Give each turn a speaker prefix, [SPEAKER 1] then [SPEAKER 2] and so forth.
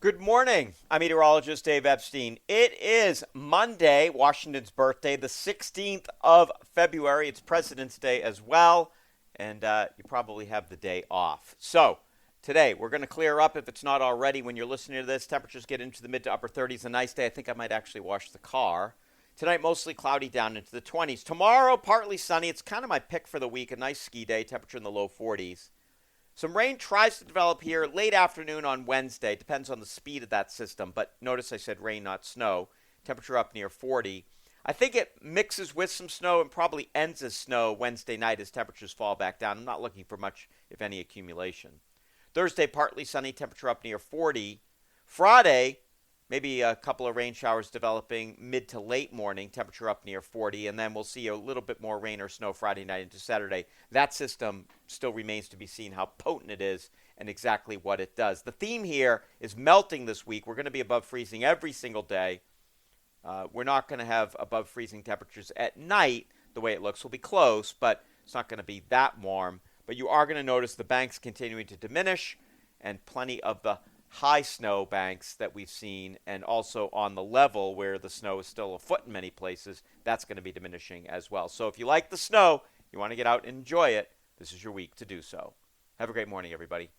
[SPEAKER 1] Good morning. I'm meteorologist Dave Epstein. It is Monday, Washington's birthday, the 16th of February. It's President's Day as well, and you probably have the day off. So, today we're going to clear up if it's not already when you're listening to this. Temperatures get into the mid to upper 30s. A nice day. I think I might actually wash the car. Tonight, mostly cloudy down into the 20s. Tomorrow, partly sunny. It's kind of my pick for the week. A nice ski day, temperature in the low 40s. Some rain tries to develop here late afternoon on Wednesday. Depends on the speed of that system, but notice I said rain, not snow. Temperature up near 40. I think it mixes with some snow and probably ends as snow Wednesday night as temperatures fall back down. I'm not looking for much, if any, accumulation. Thursday, partly sunny, temperature up near 40. Friday, maybe a couple of rain showers developing mid to late morning, temperature up near 40, and then we'll see a little bit more rain or snow Friday night into Saturday. That system still remains to be seen how potent it is and exactly what it does. The theme here is melting this week. We're going to be above freezing every single day. We're not going to have above freezing temperatures at night. The way it looks will be close, but it's not going to be that warm. But you are going to notice the banks continuing to diminish and plenty of the high snow banks that we've seen, and also on the level where the snow is still a foot in many places, that's going to be diminishing as well. So if you like the snow, you want to get out and enjoy it, this is your week to do so. Have a great morning, everybody.